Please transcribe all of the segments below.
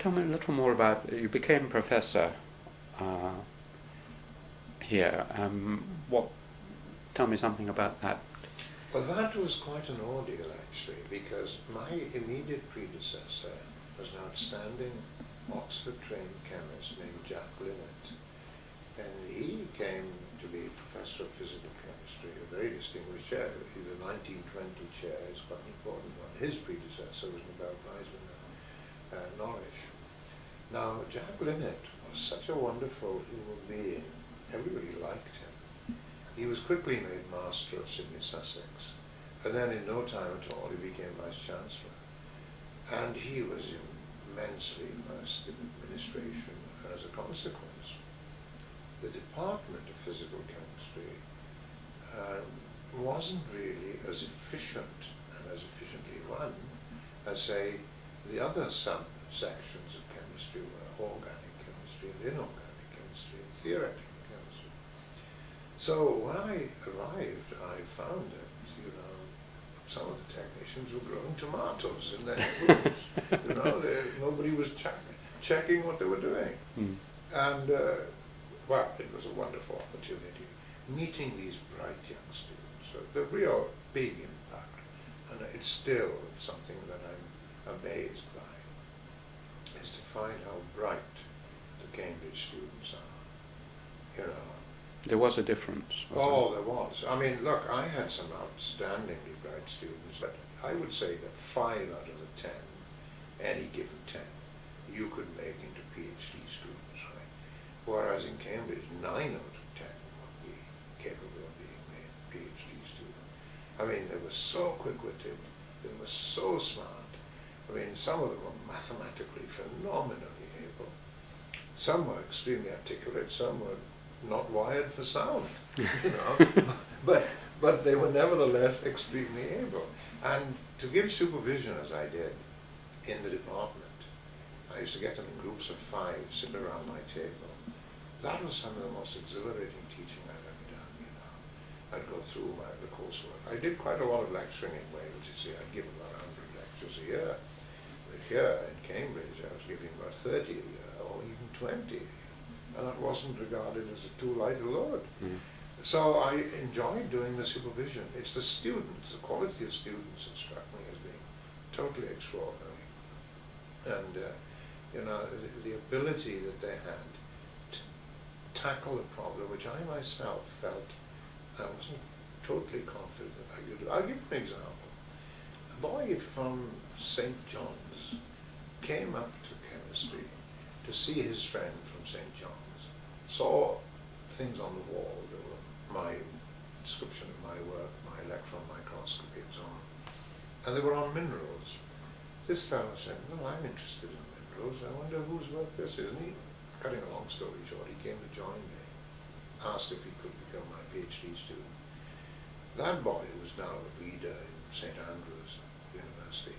Tell me a little more about, you became professor here. Tell me something about that. Well, that was quite an ordeal, actually, because my immediate predecessor was an outstanding Oxford-trained chemist named Jack Linnet, and he came to be professor of physical chemistry, a very distinguished chair. He was a 1920 chair, it's quite an important one. His predecessor was Nobel Prize winner Norris. Now, Jack Linnet was such a wonderful human being. Everybody liked him. He was quickly made master of Sydney, Sussex, and then in no time at all he became Vice-Chancellor. And he was immensely immersed in administration, and as a consequence, the Department of Physical Chemistry wasn't really as efficient and as efficiently run as, say, the other subsections of chemistry were organic chemistry and inorganic chemistry and theoretical chemistry. So when I arrived, I found that, some of the technicians were growing tomatoes in their rooms. Nobody was checking what they were doing. Mm. And, well, it was a wonderful opportunity, meeting these bright young students. So the real big impact, and it's still something that I'm amazed by, is to find how bright the Cambridge students are. There was a difference. Oh, there was. I mean, look, I had some outstandingly bright students, but I would say that 5 out of the 10, any given 10, you could make into PhD students, right? Whereas in Cambridge, 9 out of 10 would be capable of being made PhD students. I mean, they were so quick-witted, they were so smart. I mean, some of them were mathematically phenomenally able. Some were extremely articulate, some were not wired for sound, but they were nevertheless extremely able. And to give supervision as I did in the department, I used to get them in groups of 5, sit around my table. That was some of the most exhilarating teaching I've ever done, I'd go through the coursework. I did quite a lot of lecturing in Wales, I'd give about 100 lectures a year. But here in Cambridge, I was giving about 30 a year, or even 20 a year. And that wasn't regarded as too light a load. Mm. So I enjoyed doing the supervision. It's the students, the quality of students that struck me as being totally extraordinary. And, the ability that they had to tackle a problem which I myself felt I wasn't totally confident that I could do. I'll give you an example. A boy from St. John's came up to chemistry to see his friend from St. John's, saw things on the wall that were my description of my work, my electron microscopy and so on, and they were on minerals. This fellow said, well, I'm interested in minerals, I wonder whose work this is. And he, cutting a long story short, he came to join me, asked if he could become my PhD student. That boy, who was now a leader in St. Andrews University,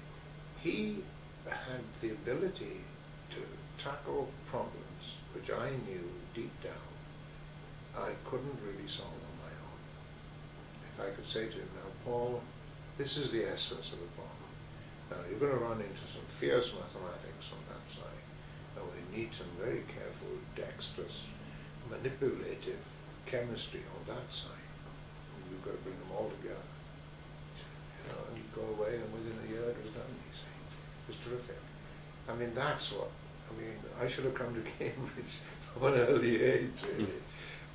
he had the ability to tackle problems which I knew deep down I couldn't really solve on my own. If I could say to him, now Paul, this is the essence of the problem. Now you're going to run into some fierce mathematics on that side. Now we need some very careful, dexterous, manipulative chemistry on that side. And you've got to bring them all together. And you'd go away and within a year it was done, you see. It was terrific. I mean, I should have come to Cambridge from an early age, really.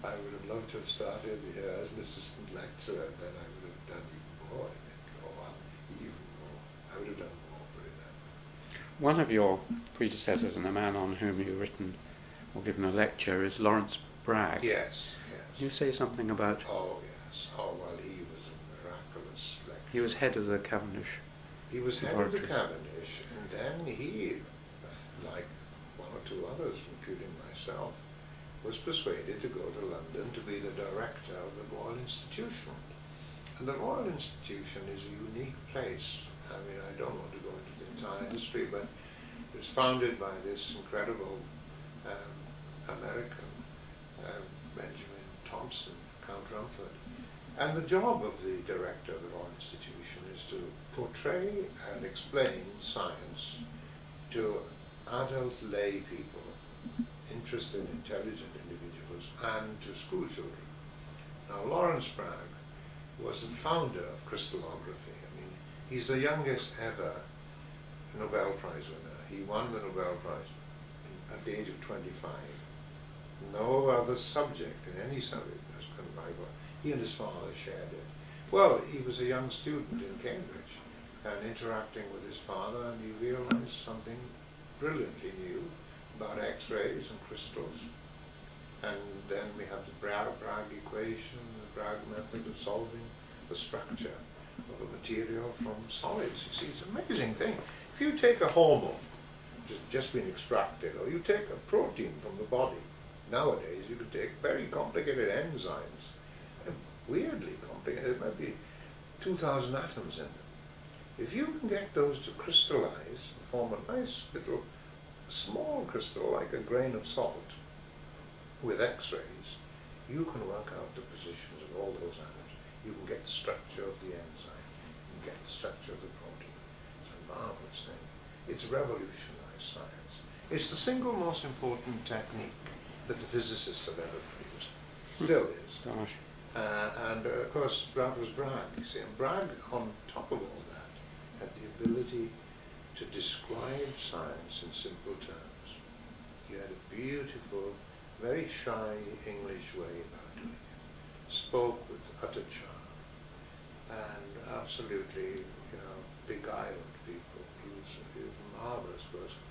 I would have loved to have started here as an assistant lecturer, and then I would have done even more. Even more. I would have done more, put it that way. One of your predecessors and a man on whom you've written or given a lecture is Lawrence Bragg. Yes. Can you say something about... Oh, yes. Oh, well, he was a miraculous lecturer. He was head of the Cavendish. He was head of the Cavendish, and then he, like 1 or 2 others, including myself, was persuaded to go to London to be the director of the Royal Institution. And the Royal Institution is a unique place. I mean, I don't want to go into the entire history, but it was founded by this incredible American, Benjamin Thompson, Count Rumford. And the job of the director of the Royal Institution is to portray and explain science to adult lay people, interested, intelligent individuals, and to school children. Now, Lawrence Bragg was the founder of crystallography. I mean, he's the youngest ever Nobel Prize winner. He won the Nobel Prize at the age of 25. No other subject in any subject has come by. He and his father shared it. Well, he was a young student in Cambridge and interacting with his father, and he realized something brilliantly new about X-rays and crystals. And then we have the Bragg equation, the Bragg method of solving the structure of a material from solids. You see, it's an amazing thing. If you take a hormone, which has just been extracted, or you take a protein from the body, nowadays you could take very complicated enzymes, and weirdly complicated, it might be 2,000 atoms in them. If you can get those to crystallize, form a nice little small crystal like a grain of salt with X-rays, you can work out the positions of all those atoms. You can get the structure of the enzyme, you can get the structure of the protein. It's a marvelous thing. It's revolutionized science. It's the single most important technique that the physicists have ever produced. Still is. Gosh. And of course, that was Bragg. You see, and Bragg, on top of all that, had the ability to describe science in simple terms. He had a beautiful, very shy English way about doing it. Spoke with utter charm, and absolutely, beguiled people. He was a marvelous person.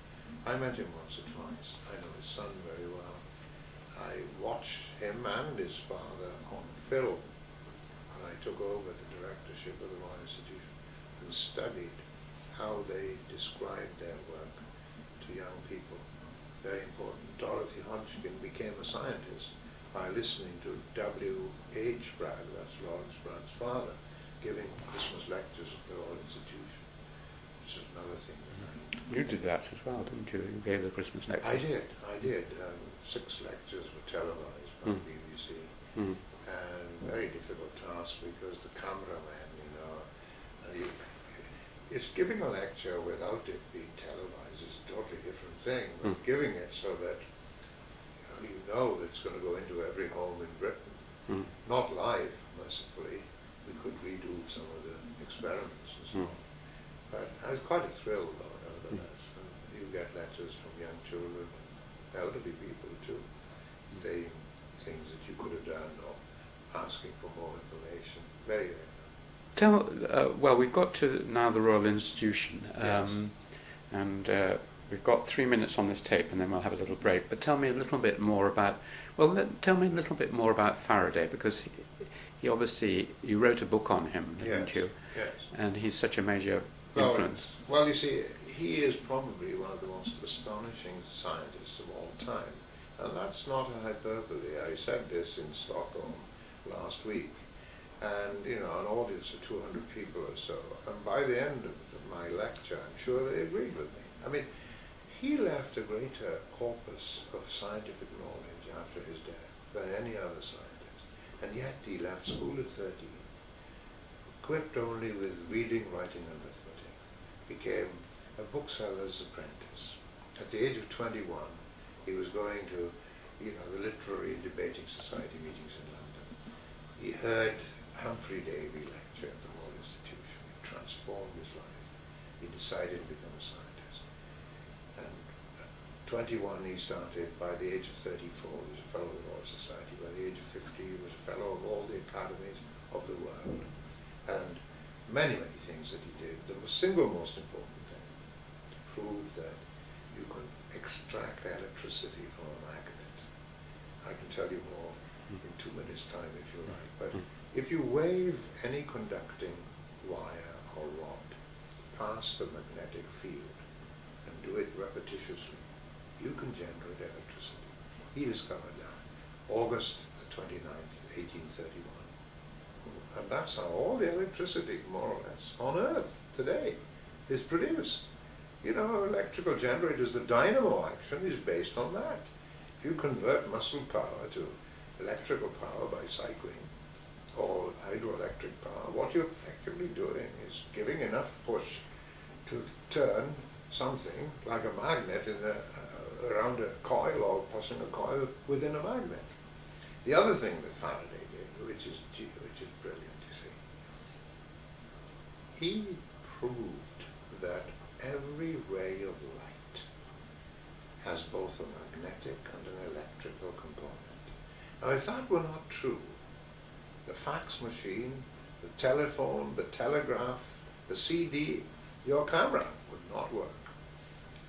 I met him once or twice. I know his son very well. I watched him and his father on film when I took over the directorship of the Royal Institution and studied how they described their work to young people. Very important. Dorothy Hodgkin became a scientist by listening to W.H. Bragg, that's Lawrence Bragg's father, giving Christmas lectures at the Royal Institution, which is another thing that You did that as well, didn't you? You gave the Christmas lecture. I did. 6 lectures were televised by the BBC. And very difficult task because the cameraman, it's giving a lecture without it being televised is a totally different thing, but giving it so that you know that it's going to go into every home in Britain. Not live, mercifully. We could redo some of the experiments and so on. But it was quite a thrill, though, nevertheless. And you get letters from young children, elderly people too, saying things that you could have done or asking for more information. Very, very nice. Well, we've got to now the Royal Institution, Yes. and we've got 3 minutes on this tape, and then we'll have a little break. But tell me a little bit more about. Tell me a little bit more about Faraday, because he obviously, you wrote a book on him, didn't you? Yes. And he's such a major influence. Well, you see, he is probably one of the most astonishing scientists of all time. And that's not a hyperbole. I said this in Stockholm last week. And, an audience of 200 people or so. And by the end of my lecture, I'm sure they agreed with me. I mean, he left a greater corpus of scientific knowledge after his death than any other scientist. And yet he left school at 13, equipped only with reading, writing, and arithmetic, became a bookseller's apprentice. At the age of 21, he was going to, the Literary and Debating Society meetings in London. He heard Humphrey Davy lecture at the Royal Institution. It transformed his life. He decided to become a scientist. And at 21 he started. By the age of 34 he was a fellow of the Royal Society. By the age of 50 he was a fellow of all the academies of the world. And many, many things that he did. The single most important thing, to prove that you can extract electricity from a magnet. I can tell you more in 2 minutes' time if you like. But if you wave any conducting wire or rod past the magnetic field and do it repetitiously, you can generate electricity. He discovered that August the 29th, 1831. And that's how all the electricity, more or less, on Earth today is produced. Electrical generators, the dynamo action is based on that. If you convert muscle power to electrical power by cycling, or hydroelectric power, what you're effectively doing is giving enough push to turn something like a magnet around a coil, or passing a coil within a magnet. The other thing that Faraday did, which is brilliant, you see, he proved that every ray of light has both a magnetic and an electrical component. Now, if that were not true, the fax machine, the telephone, the telegraph, the CD, your camera would not work.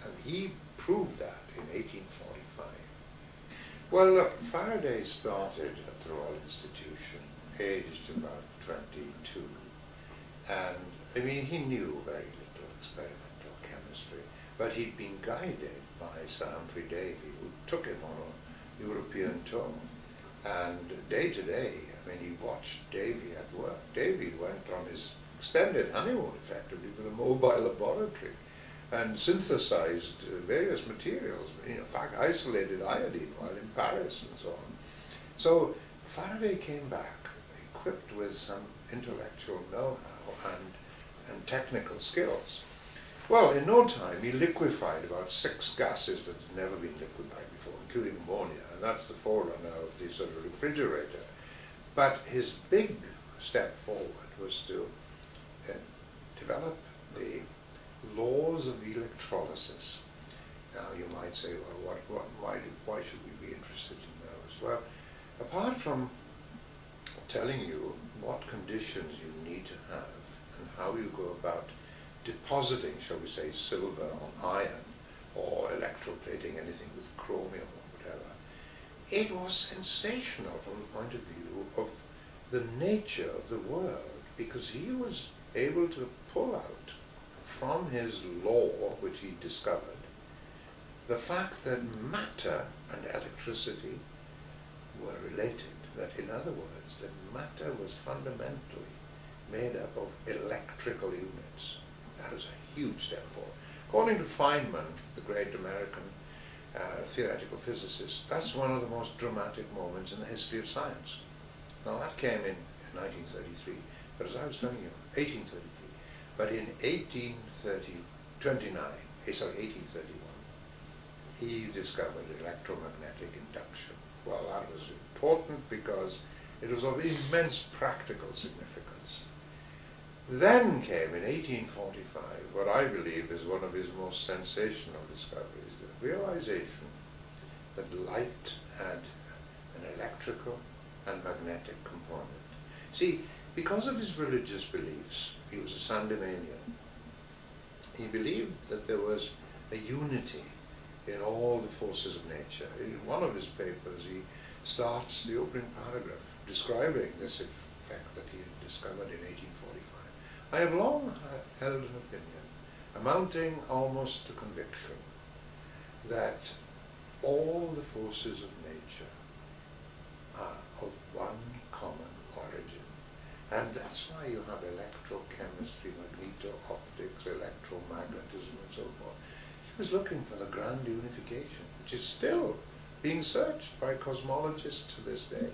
And he proved that in 1845. Well, look, Faraday started at the Royal Institution, aged about 22. And, I mean, he knew very little experimental chemistry, but he'd been guided by Sir Humphrey Davy, who took him on a European tour. And day to day, I mean, he watched Davy at work. Davy went on his extended honeymoon, effectively, with a mobile laboratory, and synthesized various materials, in fact, isolated iodine while in Paris and so on. So Faraday came back equipped with some intellectual know-how and technical skills. Well, in no time, he liquefied about 6 gases that had never been liquefied before, including ammonia, and that's the forerunner of the sort of refrigerator. But his big step forward was to develop the laws of electrolysis. Now, you might say, well, why should we be interested in those? Well, apart from telling you what conditions you need to have and how you go about depositing, shall we say, silver on iron, or electroplating anything with chromium or whatever, it was sensational from the point of view of the nature of the world, because he was able to pull out from his law, which he discovered, the fact that matter and electricity were related, that in other words, that matter was fundamentally made up of electrical units. That was a huge step forward. According to Feynman, the great American theoretical physicist, that's one of the most dramatic moments in the history of science. Now, that came in 1933, but as I was telling you, 1833. But in 1831, he discovered electromagnetic induction. Well, that was important because it was of immense practical significance. Then came in 1845 what I believe is one of his most sensational discoveries, the realization that light had an electrical and magnetic component. See, because of his religious beliefs, he was a Sandemanian. He believed that there was a unity in all the forces of nature. In one of his papers, he starts the opening paragraph describing this effect that he had discovered in 1845. I have long held an opinion, amounting almost to conviction, that all the forces of nature are of one common origin. And that's why you have electrochemistry, magneto-optics, electromagnetism, and so forth. He was looking for the grand unification, which is still being searched by cosmologists to this day.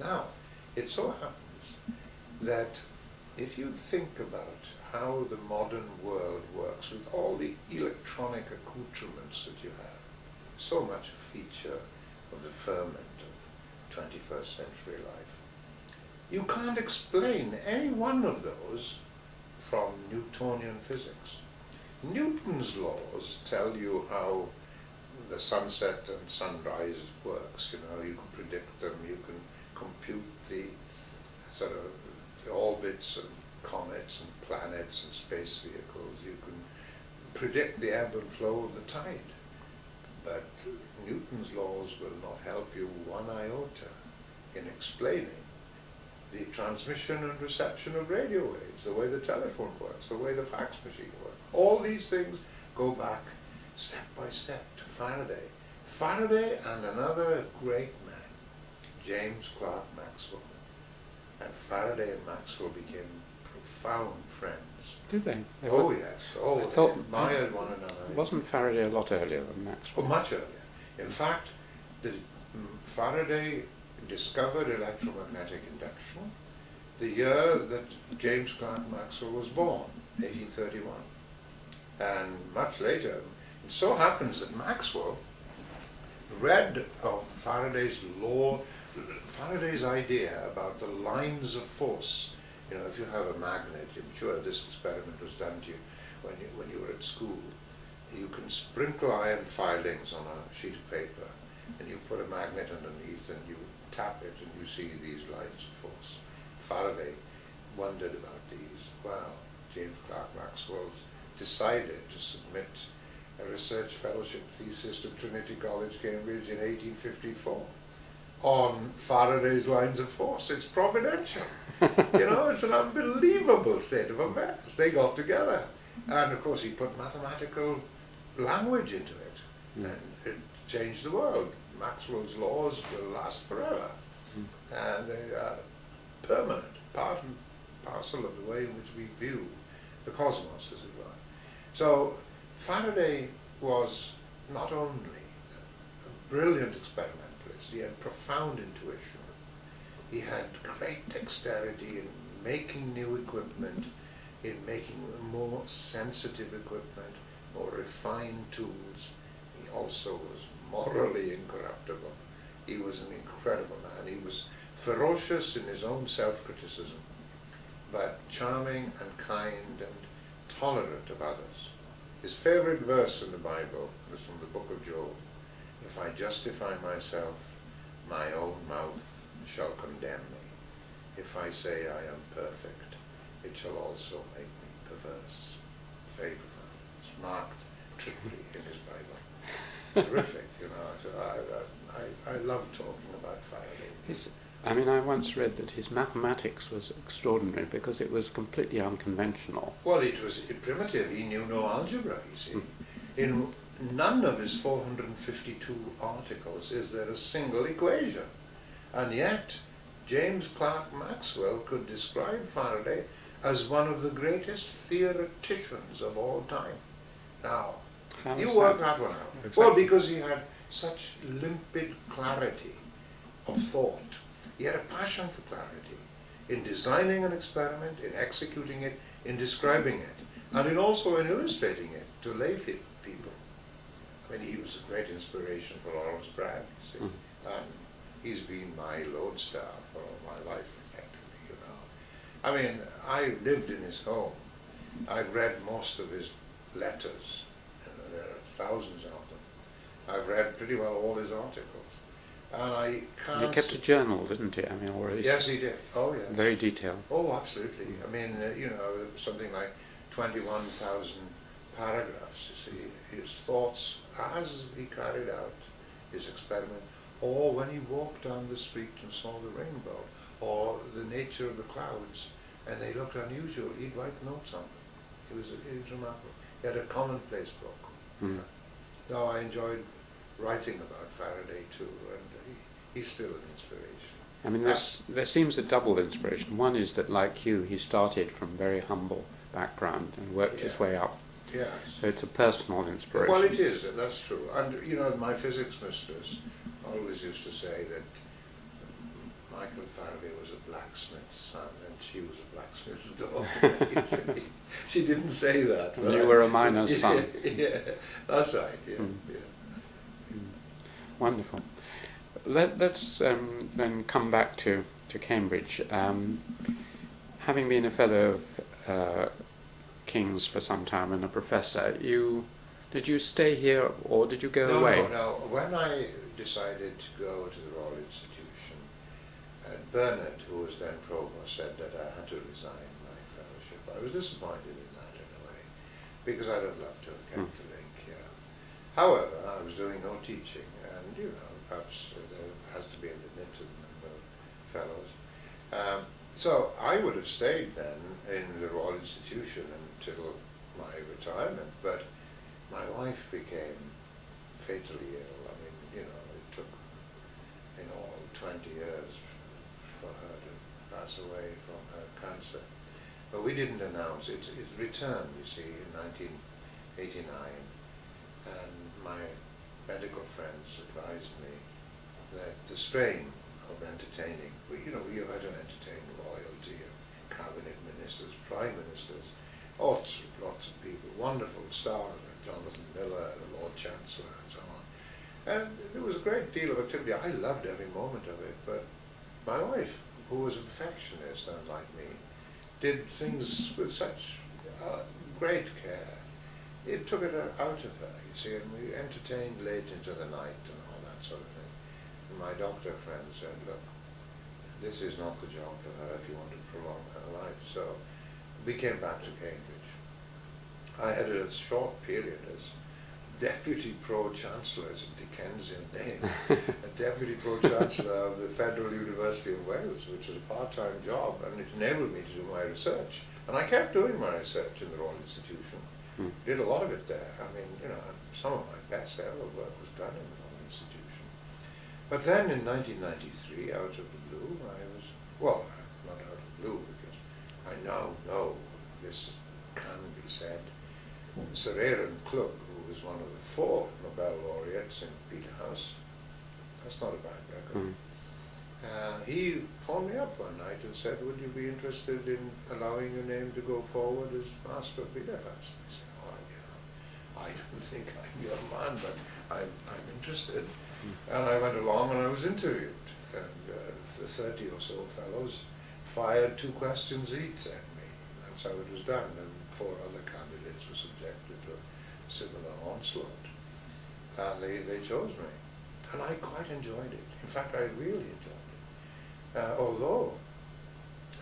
Now, it so happens that if you think about how the modern world works with all the electronic accoutrements that you have, so much a feature of the ferment of 21st century life, you can't explain any one of those from Newtonian physics. Newton's laws tell you how the sunset and sunrise works. You know, you can predict them, you can compute the sort of the orbits of comets and planets and space vehicles. You can predict the ebb and flow of the tide. But Newton's laws will not help you one iota in explaining the transmission and reception of radio waves, the way the telephone works, the way the fax machine works. All these things go back step by step to Faraday. Faraday and another great man, James Clerk Maxwell. And Faraday and Maxwell became profound friends. Did they? Oh, yes. Oh, they admired one another. Wasn't Faraday a lot earlier than Maxwell? Oh, much earlier. In fact, Faraday discovered electromagnetic induction the year that James Clerk Maxwell was born, 1831. And much later, it so happens that Maxwell read of Faraday's law, Faraday's idea about the lines of force. You know, if you have a magnet, I'm sure this experiment was done to you when you were at school. You can sprinkle iron filings on a sheet of paper, and you put a magnet underneath, and you tap it, and you see these lines of force. Faraday wondered about these. Well, James Clerk Maxwell decided to submit a research fellowship thesis to Trinity College, Cambridge in 1854 on Faraday's lines of force. It's providential. You know, it's an unbelievable state of affairs. They got together. And of course he put mathematical language into it. And it changed the world. Maxwell's laws will last forever. And they are permanent, part and parcel of the way in which we view the cosmos, as it were. So Faraday was not only a brilliant experimentalist, he had profound intuition. He had great dexterity in making new equipment, in making more sensitive equipment, more refined tools. He also was morally incorruptible. He was an incredible man. He was ferocious in his own self-criticism, but charming and kind and tolerant of others. His favorite verse in the Bible was from the book of Job. If I justify myself, my own mouth shall condemn me. If I say I am perfect, it shall also make me perverse. Very profound. It's marked triply in his Bible. Terrific, you know. So I love talking about Faraday. I once read that his mathematics was extraordinary because it was completely unconventional. Well, it was primitive. He knew no algebra, you see. In none of his 452 articles is there a single equation. And yet, James Clerk Maxwell could describe Faraday as one of the greatest theoreticians of all time. Now, you work that one out. Exactly. Well, because he had such limpid clarity of thought. He had a passion for clarity in designing an experiment, in executing it, in describing it, and in also in illustrating it to lay people. I mean, he was a great inspiration for Lawrence Bragg, you see. And he's been my lodestar for all my life, effectively, you know. I mean, I lived in his home. I've read most of his letters. There are thousands of them. I've read pretty well all his articles. And I can't... He kept a journal, didn't he? Or at least yes, he did. Oh, yes. Very detailed. Oh, absolutely. I mean, you know, something like 21,000 paragraphs, you see. His thoughts as he carried out his experiment, or when he walked down the street and saw the rainbow, or the nature of the clouds, and they looked unusual, he'd write notes on them. It was remarkable. He had a commonplace book. No, I enjoyed writing about Faraday too, and he's still an inspiration. There seems a double inspiration. One is that, like you, he started from very humble background and worked his way up. Yes. So it's a personal inspiration. Well, it is, that's true. And, you know, my physics mistress always used to say that Michael Faraday was a blacksmith's son and she was a blacksmith's daughter. She didn't say that. And you were a miner's son. Yeah, that's right, yeah. Wonderful. Let's then come back to Cambridge. Having been a fellow of King's for some time and a professor, did you stay here or did you go away? No. When I decided to go to the Royal Institution, Bernard, who was then provost, said that I had to resign my fellowship. I was disappointed in that in a way, because I'd have loved to have kept the link here. However, I was doing no teaching, and you know, perhaps there has to be a limit to the number of fellows. So I would have stayed then in the Royal Institution until my retirement, but my wife became fatally ill. I mean, you know, it took in all 20 years for her to pass away from her cancer. But we didn't announce it. It returned, you see, in 1989, and my medical friends advised me that the strain of entertaining, you know, you had to entertain royalty and cabinet ministers, prime ministers, lots of people, wonderful staff And there was a great deal of activity. I loved every moment of it, but my wife, who was a perfectionist, unlike me, did things with such great care. It took it out of her, you see, and we entertained late into the night and all that sort of thing. And my doctor friend said, look, this is not the job for her if you want to prolong her life. So we came back to Cambridge. I had a short period as Deputy Pro-Chancellor, it's a Dickensian name, a Deputy Pro-Chancellor of the Federal University of Wales, which was a part-time job, and it enabled me to do my research. And I kept doing my research in the Royal Institution. Did a lot of it there. I mean, you know, some of my best ever work was done in the Royal Institution. But then in 1993, out of the blue, I was, well, not out of the blue, because I now know this can be said. Sir Aaron Klug, who was one of the 4 Nobel laureates in Peterhouse, that's not a bad record. He phoned me up one night and said, would you be interested in allowing your name to go forward as Master of Peterhouse? I said, oh, yeah, I don't think I'm your man, but I'm interested. And I went along and I was interviewed. And the 30 or so fellows fired 2 questions each at me. That's how it was done. And 4 other candidates were subjected to a similar onslaught. And they chose me. And I quite enjoyed it. In fact, I really enjoyed it. Although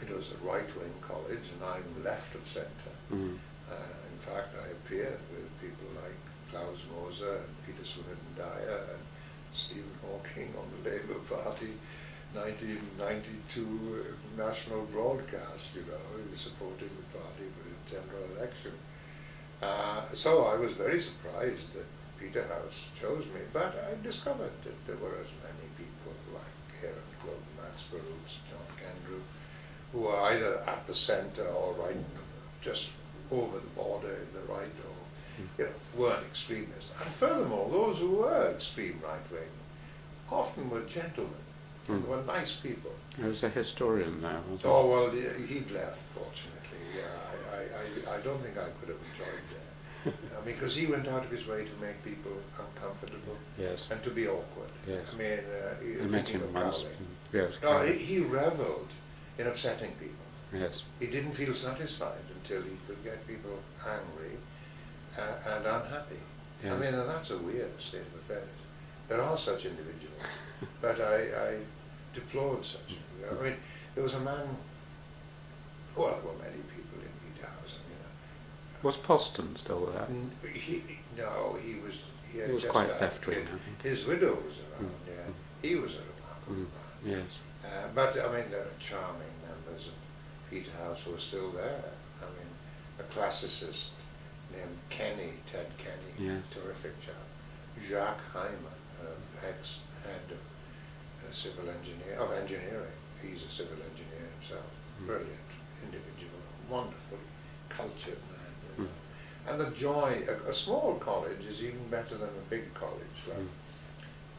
it was a right-wing college and I'm left of centre. In fact, I appeared with people like Klaus Moser and Peter Swinnerton-Dyer and Stephen Hawking on the Labour Party 1992 national broadcast, you know, he was supporting the party for the general election. So I was very surprised that Peterhouse chose me, but I discovered that there were as many people like Aaron Klug, Max Baruch, John Kendrew, who are either at the centre or right, just over the border in the right, or you know, weren't extremists. And furthermore, those who were extreme right-wing often were gentlemen. They were nice people. He was a historian now, wasn't he? Oh, well, he'd left, fortunately. Yeah, I don't think I could have enjoyed that. I mean, because he went out of his way to make people uncomfortable. Yes. And to be awkward. Yes. I mean, I met him once. Yes. No, he revelled in upsetting people. Yes. He didn't feel satisfied until he could get people angry and unhappy. Yes. I mean, and that's a weird state of affairs. There are such individuals, but I deplored such. I mean, there was a man, well, there were many people in Peterhouse. I mean, was Poston still there? he was. He was just quite left-wing, I think. His widow was around. Yeah, he was a remarkable man. Yes. But I mean, there are charming members of Peterhouse who are still there. I mean, a classicist named Ted Kenny, yes. Terrific chap. Jacques Hyman, ex-head of civil engineering. He's a civil engineer himself. Brilliant individual, wonderfully cultured man. You know. And the joy, a small college is even better than a big college like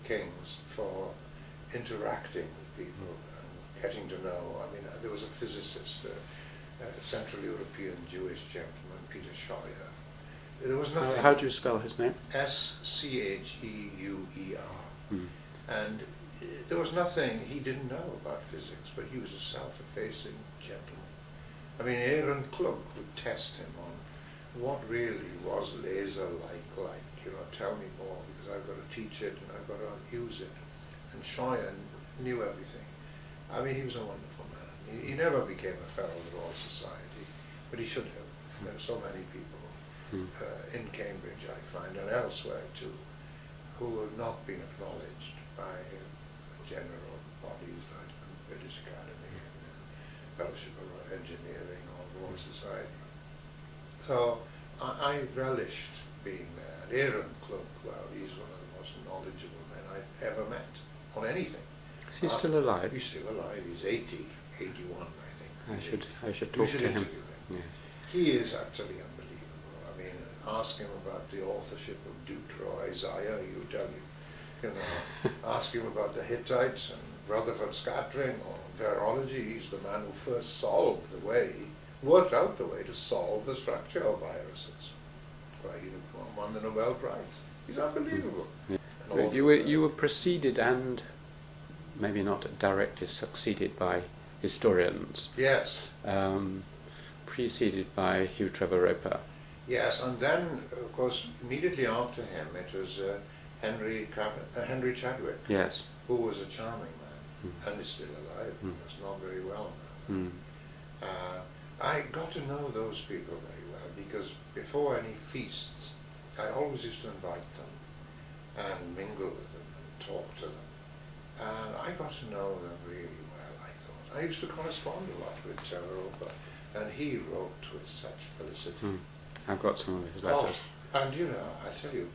King's for interacting with people and getting to know. I mean, there was a physicist, a Central European Jewish gentleman, Peter Scheuer. There was nothing. How do you spell his name? Scheuer. And there was nothing he didn't know about physics, but he was a self-effacing gentleman. I mean, Aaron Klug would test him on what really was laser-like, you know, tell me more, because I've got to teach it and I've got to use it. And Scheuer knew everything. I mean, he was a wonderful man. He never became a fellow of the Royal Society, but he should have. There are so many people in Cambridge, I find, and elsewhere too, who have not been acknowledged by general bodies like the British Academy and Fellowship of Engineering or the Royal Society. So I relished being there. And Aaron Klug, well, he's one of the most knowledgeable men I've ever met on anything. Is he still alive? He's still alive. He's 80, 81, I think. I should talk to him. Yes. He is actually unbelievable. I mean, ask him about the authorship of Deutero Isaiah, he'll tell you. You know, ask him about the Hittites and Rutherford scattering or virology. He's the man who first worked out the way to solve the structure of viruses. Why he won the Nobel Prize. He's unbelievable. Yeah. north. You were preceded and maybe not directly succeeded by historians. Yes. Preceded by Hugh Trevor Roper. Yes, and then, of course, immediately after him, it was Henry Chadwick, Yes. who was a charming man, and is still alive. That's not very well now. I got to know those people very well because before any feasts, I always used to invite them and mingle with them and talk to them. And I got to know them really well, I thought. I used to correspond a lot with Trevor Roper, and he wrote with such felicity. I've got some of his letters. And you know, I tell you,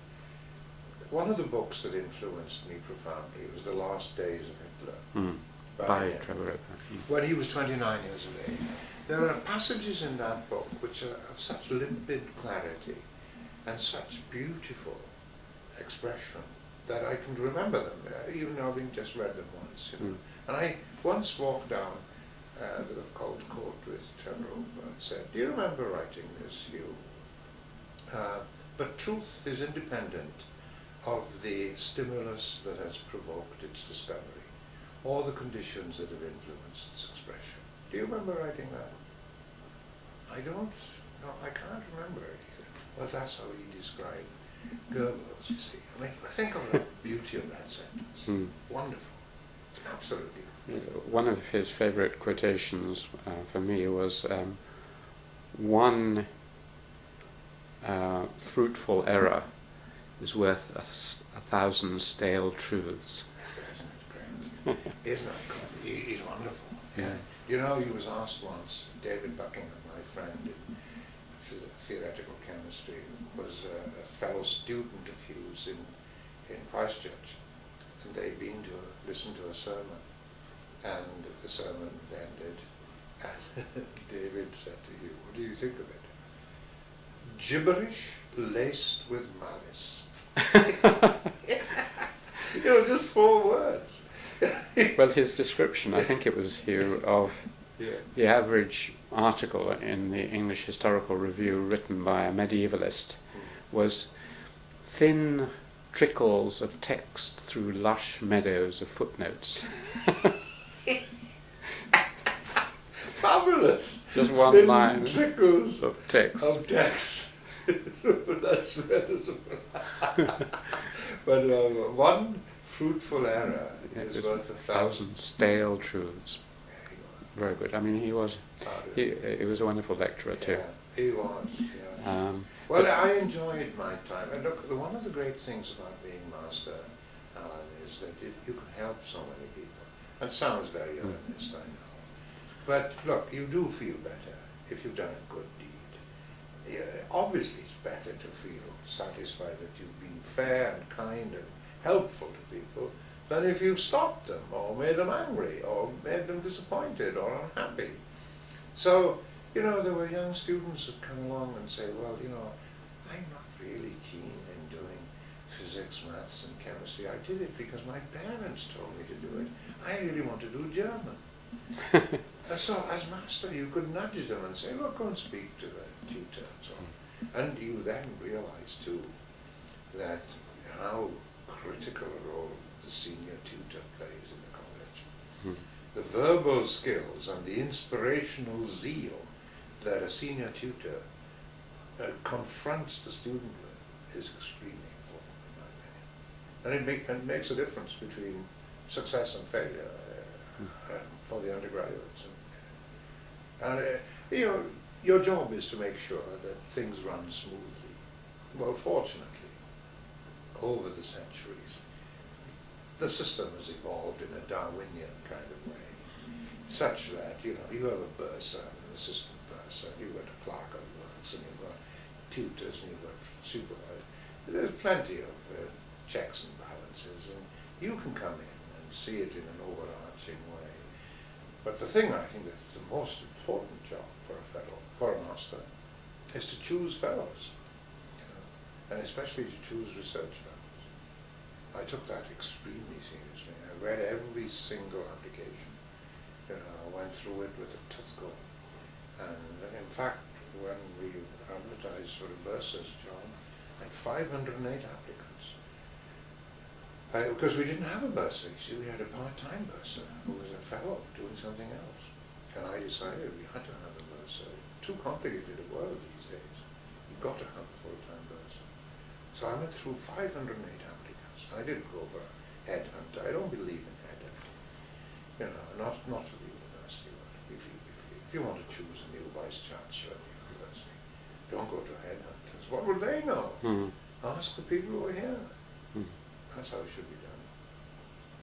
one of the books that influenced me profoundly was The Last Days of Hitler. By Trevor Roper. When he was 29 years of age. There are passages in that book which are of such limpid clarity and such beautiful expression that I can remember them, even though having just read them once. You know. And I once walked down the Cold Court with Trevor Roper and said, "Do you remember writing this, Hugh? But truth is independent of the stimulus that has provoked its discovery, or the conditions that have influenced its expression." Do you remember writing that? I don't. No, I can't remember it either. Well, that's how he described Goebbels, you see. I mean, think of the beauty of that sentence. Wonderful. Absolutely. One of his favourite quotations for me was one fruitful error is worth 1,000 stale truths. Isn't it great? Isn't it great? He's wonderful. Yeah. You know, he was asked once, David Buckingham, my friend in theoretical chemistry, was a fellow student of Hugh's in Christchurch, and they'd been to listen to a sermon, and the sermon ended, and David said to Hugh, "What do you think of it?" "Gibberish laced with malice." You know, just 4 words. Well, his description, I think it was Hugh, of the average article in the English Historical Review written by a medievalist was thin trickles of text through lush meadows of footnotes. Fabulous! Just one thin line trickles of text. of text. But one fruitful error is worth 1,000 stale truths. Very good. I mean, he was a wonderful lecturer too. Yeah, he was. Yeah. Well, I enjoyed my time. And look, one of the great things about being master, Alan, is that you can help so many people. That sounds very earnest, I know. But look, you do feel better if you've done a good deed. Yeah, obviously, it's better to feel satisfied that you've been fair and kind and helpful to people than if you've stopped them or made them angry or made them disappointed or unhappy. So, you know, there were young students who'd come along and say, "Well, you know, I'm not really keen in doing physics, maths and chemistry. I did it because my parents told me to do it. I really want to do German." And so, as master, you could nudge them and say, "Look, go and speak to the tutor," and so on. And you then realize, too, that how critical a role the senior tutor plays in the college. The verbal skills and the inspirational zeal that a senior tutor confronts the student with is extremely important, in my opinion. And it makes a difference between success and failure for the undergraduates. And you know, your job is to make sure that things run smoothly. Well, fortunately, over the centuries, the system has evolved in a Darwinian kind of way, such that, you know, you have a bursar, an assistant bursar, you've got a clerk of works, and you've got tutors, and you've got supervisors. There's plenty of checks and balances, and you can come in and see it in an overarching way. But the thing I think that's the most important job for a fellow, for a master, is to choose fellows, you know, and especially to choose research fellows. I took that extremely seriously. I read every single application. You know, I went through it with a tooth comb. And in fact, when we advertised for a bursar's job, I had 508 applicants. Because we didn't have a bursar. You see, we had a part-time bursar who was a fellow doing something else. And I decided we had to have a bursar. Too complicated a world these days. You've got to have a full-time bursar. So I went through 508 applicants. I didn't go for a headhunt. I don't believe in headhunting. You know, not for the university world. If you want to choose a new vice-chancellor at the university, don't go to headhunters. What will they know? Mm. Ask the people who are here. Mm. That's how it should be done.